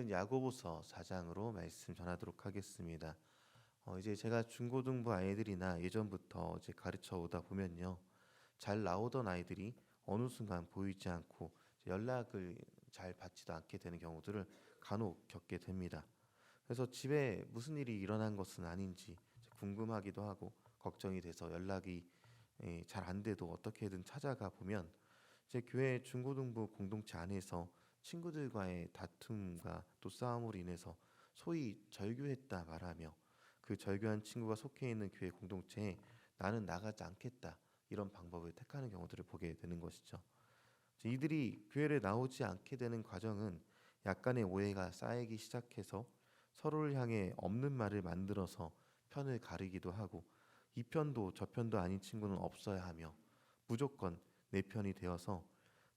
오늘은 야고보서 4장으로 말씀 전하도록 하겠습니다. 이제 제가 중고등부 아이들이나 예전부터 이제 가르쳐 오다 보면요, 잘 나오던 아이들이 어느 순간 보이지 않고 이제 연락을 잘 받지도 않게 되는 경우들을 간혹 겪게 됩니다. 그래서 집에 무슨 일이 일어난 것은 아닌지 이제 궁금하기도 하고 걱정이 돼서 연락이 잘 안 돼도 어떻게든 찾아가 보면 제 교회 중고등부 공동체 안에서 친구들과의 다툼과 또 싸움으로 인해서 소위 절교했다 말하며 그 절교한 친구가 속해 있는 교회 공동체에 나는 나가지 않겠다 이런 방법을 택하는 경우들을 보게 되는 것이죠. 이들이 교회를 나오지 않게 되는 과정은 약간의 오해가 쌓이기 시작해서 서로를 향해 없는 말을 만들어서 편을 가르기도 하고 이 편도 저 편도 아닌 친구는 없어야 하며 무조건 내 편이 되어서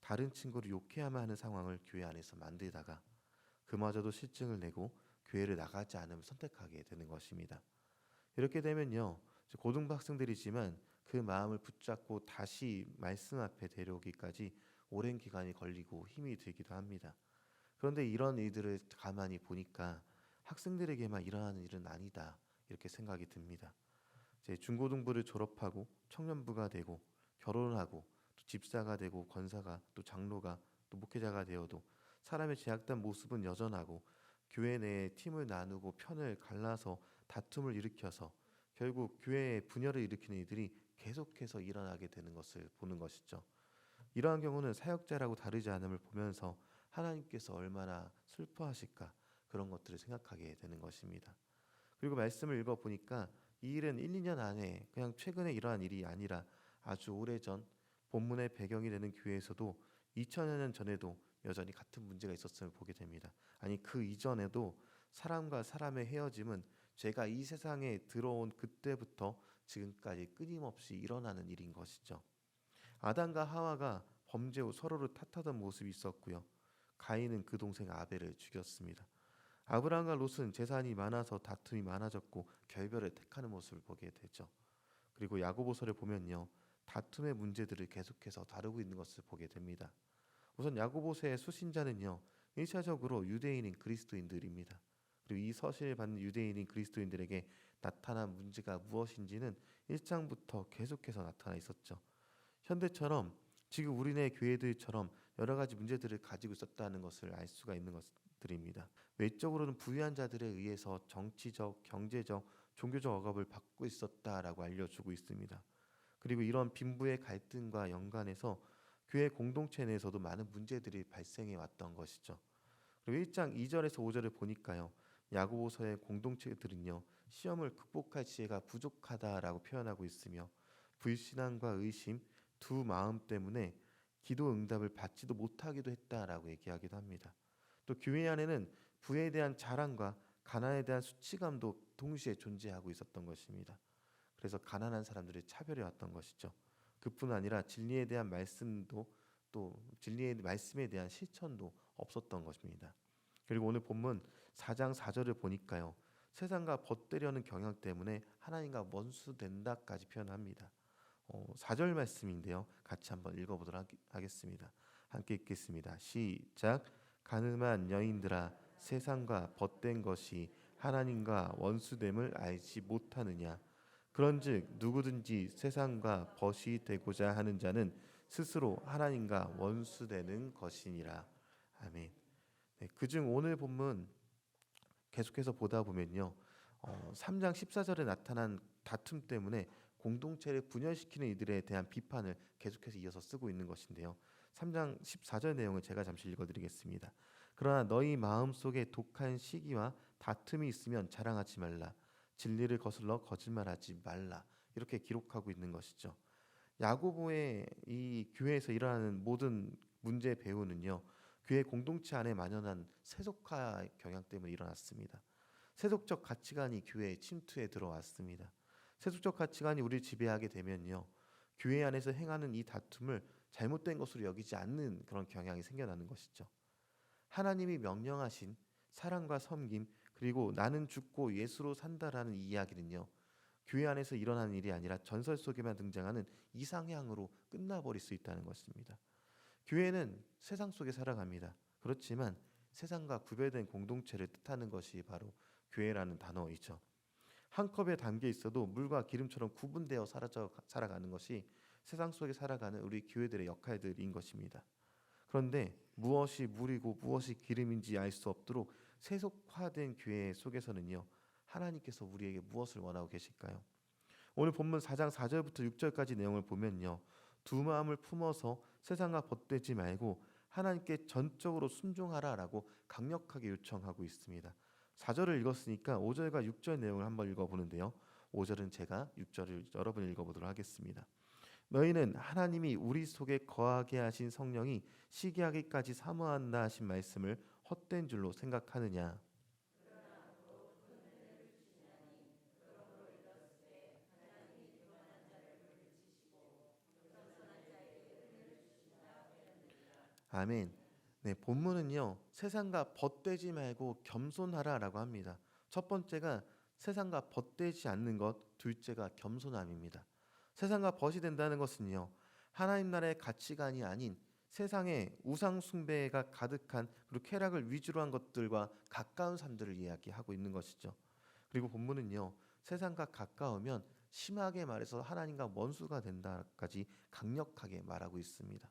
다른 친구를 욕해야만 하는 상황을 교회 안에서 만들다가 그마저도 실증을 내고 교회를 나가지 않음을 선택하게 되는 것입니다. 이렇게 되면요, 고등부 학생들이지만 그 마음을 붙잡고 다시 말씀 앞에 데려오기까지 오랜 기간이 걸리고 힘이 들기도 합니다. 그런데 이런 일들을 가만히 보니까 학생들에게만 일어나는 일은 아니다 이렇게 생각이 듭니다. 제 중고등부를 졸업하고 청년부가 되고 결혼을 하고 또 집사가 되고 권사가 또 장로가 또 목회자가 되어도 사람의 제약된 모습은 여전하고 교회 내에 팀을 나누고 편을 갈라서 다툼을 일으켜서 결국 교회에 분열을 일으키는 이들이 계속해서 일어나게 되는 것을 보는 것이죠. 이러한 경우는 사역자라고 다르지 않음을 보면서 하나님께서 얼마나 슬퍼하실까 그런 것들을 생각하게 되는 것입니다. 그리고 말씀을 읽어보니까 이 일은 1, 2년 안에 그냥 최근에 일어난 일이 아니라 아주 오래전 본문의 배경이 되는 교회에서도 2000여 년 전에도 여전히 같은 문제가 있었음을 보게 됩니다. 아니 그 이전에도 사람과 사람의 헤어짐은 죄가 이 세상에 들어온 그때부터 지금까지 끊임없이 일어나는 일인 것이죠. 아담과 하와가 범죄 후 서로를 탓하던 모습이 있었고요. 가인은 그 동생 아벨을 죽였습니다. 아브라함과 롯은 재산이 많아서 다툼이 많아졌고 결별을 택하는 모습을 보게 되죠. 그리고 야고보서를 보면요, 다툼의 문제들을 계속해서 다루고 있는 것을 보게 됩니다. 우선 야고보서의 수신자는요, 1차적으로 유대인인 그리스도인들입니다. 그리고 이 서신을 받는 유대인인 그리스도인들에게 나타난 문제가 무엇인지는 1장부터 계속해서 나타나 있었죠. 현대처럼 지금 우리네 교회들처럼 여러 가지 문제들을 가지고 있었다는 것을 알 수가 있는 것들입니다. 외적으로는 부유한 자들에 의해서 정치적, 경제적, 종교적 억압을 받고 있었다라고 알려주고 있습니다. 그리고 이런 빈부의 갈등과 연관해서 교회 공동체 내에서도 많은 문제들이 발생해 왔던 것이죠. 그리고 1장 2절에서 5절을 보니까요, 야고보서의 공동체들은요, 시험을 극복할 지혜가 부족하다라고 표현하고 있으며 불신앙과 의심 두 마음 때문에 기도 응답을 받지도 못하기도 했다라고 얘기하기도 합니다. 또 교회 안에는 부에 대한 자랑과 가난에 대한 수치감도 동시에 존재하고 있었던 것입니다. 그래서 가난한 사람들을 차별해 왔던 것이죠. 그뿐 아니라 진리에 대한 말씀도 또 진리의 말씀에 대한 실천도 없었던 것입니다. 그리고 오늘 본문 4장 4절을 보니까요, 세상과 벗되려는 경향 때문에 하나님과 원수된다까지 표현합니다. 4절 말씀인데요, 같이 한번 읽어보도록 하겠습니다. 함께 읽겠습니다. 시작. 가늠한 여인들아, 세상과 벗된 것이 하나님과 원수됨을 알지 못하느냐. 그런즉 누구든지 세상과 벗이 되고자 하는 자는 스스로 하나님과 원수되는 것이니라. 아멘. 네, 그중 오늘 본문 계속해서 보다 보면요, 3장 14절에 나타난 다툼 때문에 공동체를 분열시키는 이들에 대한 비판을 계속해서 이어서 쓰고 있는 것인데요. 3장 14절 내용을 제가 잠시 읽어드리겠습니다. 그러나 너희 마음속에 독한 시기와 다툼이 있으면 자랑하지 말라. 진리를 거슬러 거짓말하지 말라. 이렇게 기록하고 있는 것이죠. 야고보의 이 교회에서 일어나는 모든 문제 배후는요, 교회 공동체 안에 만연한 세속화 경향 때문에 일어났습니다. 세속적 가치관이 교회에 침투해 들어왔습니다. 세속적 가치관이 우리를 지배하게 되면요, 교회 안에서 행하는 이 다툼을 잘못된 것으로 여기지 않는 그런 경향이 생겨나는 것이죠. 하나님이 명령하신 사랑과 섬김, 그리고 나는 죽고 예수로 산다라는 이 이야기는요, 교회 안에서 일어나는 일이 아니라 전설 속에만 등장하는 이상향으로 끝나버릴 수 있다는 것입니다. 교회는 세상 속에 살아갑니다. 그렇지만 세상과 구별된 공동체를 뜻하는 것이 바로 교회라는 단어이죠. 한 컵에 담겨 있어도 물과 기름처럼 구분되어 살아가는 것이 세상 속에 살아가는 우리 교회들의 역할들인 것입니다. 그런데 무엇이 물이고 무엇이 기름인지 알 수 없도록 세속화된 교회 속에서는요, 하나님께서 우리에게 무엇을 원하고 계실까요? 오늘 본문 4장 4절부터 6절까지 내용을 보면요, 두 마음을 품어서 세상과 벗되지 말고 하나님께 전적으로 순종하라라고 강력하게 요청하고 있습니다. 4절을 읽었으니까 5절과 6절 내용을 한번 읽어보는데요, 5절은 제가, 6절을 여러분이 읽어보도록 하겠습니다. 너희는 하나님이 우리 속에 거하게 하신 성령이 시기하기까지 사모한다 하신 말씀을 헛된 줄로 생각하느냐? 아멘. 네, 본문은요, 세상과 벗되지 말고 겸손하라라고 합니다. 첫 번째가 세상과 벗되지 않는 것, 둘째가 겸손함입니다. 세상과 벗이 된다는 것은요, 하나님 나라의 가치관이 아닌 세상의 우상 숭배가 가득한, 그리고 쾌락을 위주로 한 것들과 가까운 삶들을 이야기하고 있는 것이죠. 그리고 본문은요, 세상과 가까우면 심하게 말해서 하나님과 원수가 된다까지 강력하게 말하고 있습니다.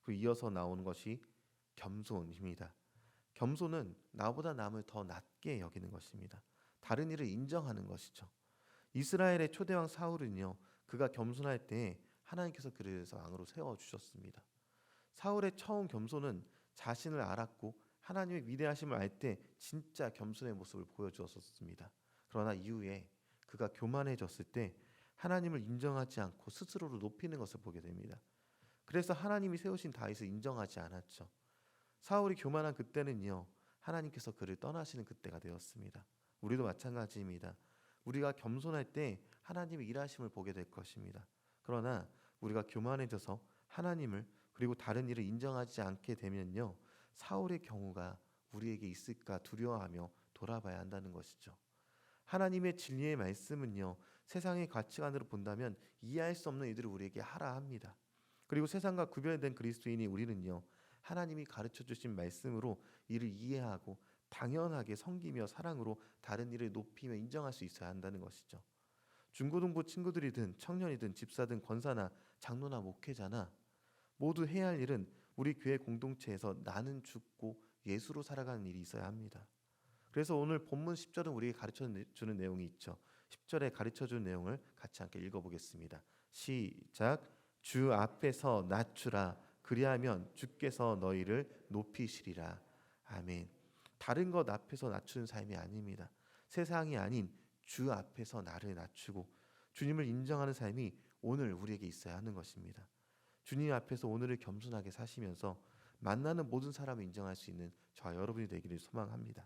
그리고 이어서 나오는 것이 겸손입니다. 겸손은 나보다 남을 더 낮게 여기는 것입니다. 다른 일을 인정하는 것이죠. 이스라엘의 초대왕 사울은요, 그가 겸손할 때 하나님께서 그를 왕으로 세워 주셨습니다. 사울의 처음 겸손은 자신을 알았고 하나님의 위대하심을 알 때 진짜 겸손의 모습을 보여주었습니다. 그러나 이후에 그가 교만해졌을 때 하나님을 인정하지 않고 스스로를 높이는 것을 보게 됩니다. 그래서 하나님이 세우신 다윗을 인정하지 않았죠. 사울이 교만한 그때는요, 하나님께서 그를 떠나시는 그때가 되었습니다. 우리도 마찬가지입니다. 우리가 겸손할 때 하나님의 일하심을 보게 될 것입니다. 그러나 우리가 교만해져서 하나님을 그리고 다른 일을 인정하지 않게 되면요, 사울의 경우가 우리에게 있을까 두려워하며 돌아봐야 한다는 것이죠. 하나님의 진리의 말씀은요, 세상의 가치관으로 본다면 이해할 수 없는 일들을 우리에게 하라 합니다. 그리고 세상과 구별된 그리스도인이 우리는요, 하나님이 가르쳐 주신 말씀으로 이를 이해하고 당연하게 섬기며 사랑으로 다른 일을 높이며 인정할 수 있어야 한다는 것이죠. 중고등부 친구들이든 청년이든 집사든 권사나 장로나 목회자나 모두 해야 할 일은 우리 교회 공동체에서 나는 죽고 예수로 살아가는 일이 있어야 합니다. 그래서 오늘 본문 10절은 우리에게 가르쳐주는 내용이 있죠. 10절에 가르쳐주는 내용을 같이 함께 읽어보겠습니다. 시작. 주 앞에서 낮추라. 그리하면 주께서 너희를 높이시리라. 아멘. 다른 것 앞에서 낮추는 삶이 아닙니다. 세상이 아닌 주 앞에서 나를 낮추고 주님을 인정하는 삶이 오늘 우리에게 있어야 하는 것입니다. 주님 앞에서 오늘을 겸손하게 사시면서 만나는 모든 사람을 인정할 수 있는 저와 여러분이 되기를 소망합니다.